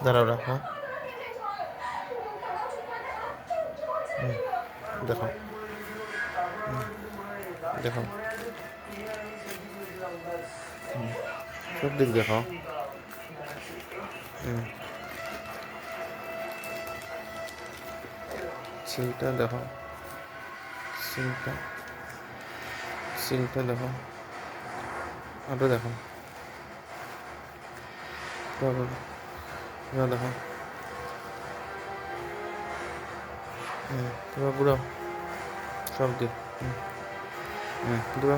দাঁড়াও রাখো। দেখো দেখো সব দিক দেখো। সিলটা দেখো, সিলটা সিলটা দেখো, আরো দেখো, দেখো পুরো পুরো সব দিক পুরো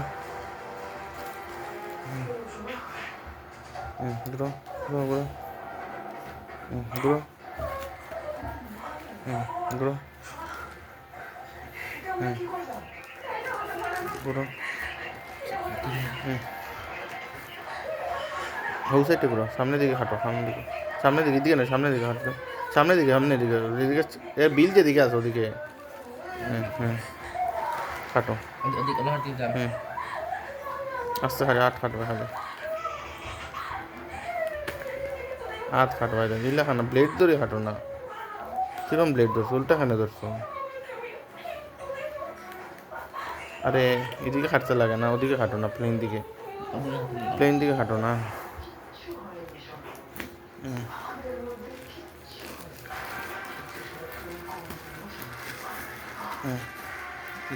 পুরো পুরো পুরো পুরো পুরো পুরো হোল সাইডে পুরো সামনের দিকে হাঁটো, সামনের দিকে, সামনের দিকে, দিকে না সামনের দিকে হাঁটো, সামনের দিকে, সামনের দিকে, ওদিকে এ বিল যেদিকে আছে ওদিকে হাঁটো। আস্তে হাঁটে, হাত খাটবে খালি, হাত খাটবাই দেন দিলে খানা ব্লেড ধরে হাঁটো না। কিরম ব্লেড ধরছো, উল্টা খানে ধরছো। আরে এদিকে হাঁটতে লাগে না, ওদিকে হাঁটো না, প্লেন দিকে, প্লেন দিকে হাঁটো না।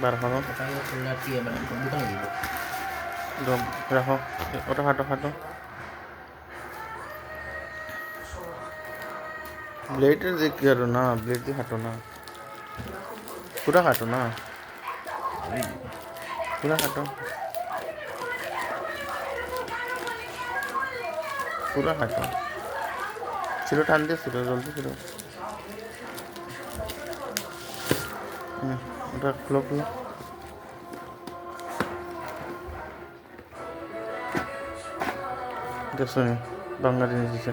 বার করো, রাখো, ওটা হাঁটো হাঁটো। ব্লেডের দিকে হাঁটো না, ব্লেড দিয়ে হাঁটো না, পুরা হাঁটো না, পুরা হাঁটো, পুরা হাঁটো। ছিল টান দিয়ে ছিল, জলদি ছিল। ওটা খুলো খুলো। দেখছো নি বাংলা জিনিস দিচ্ছে,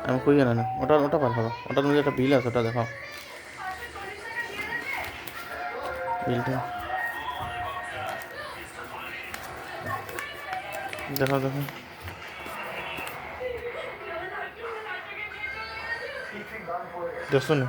আমি কই জানি না। ওটা ওটা ভালো হবে, ওটার মধ্যে একটা বিল আছে, ওটা দেখাও বিলটা, দেখো দেখো। দেখছো নি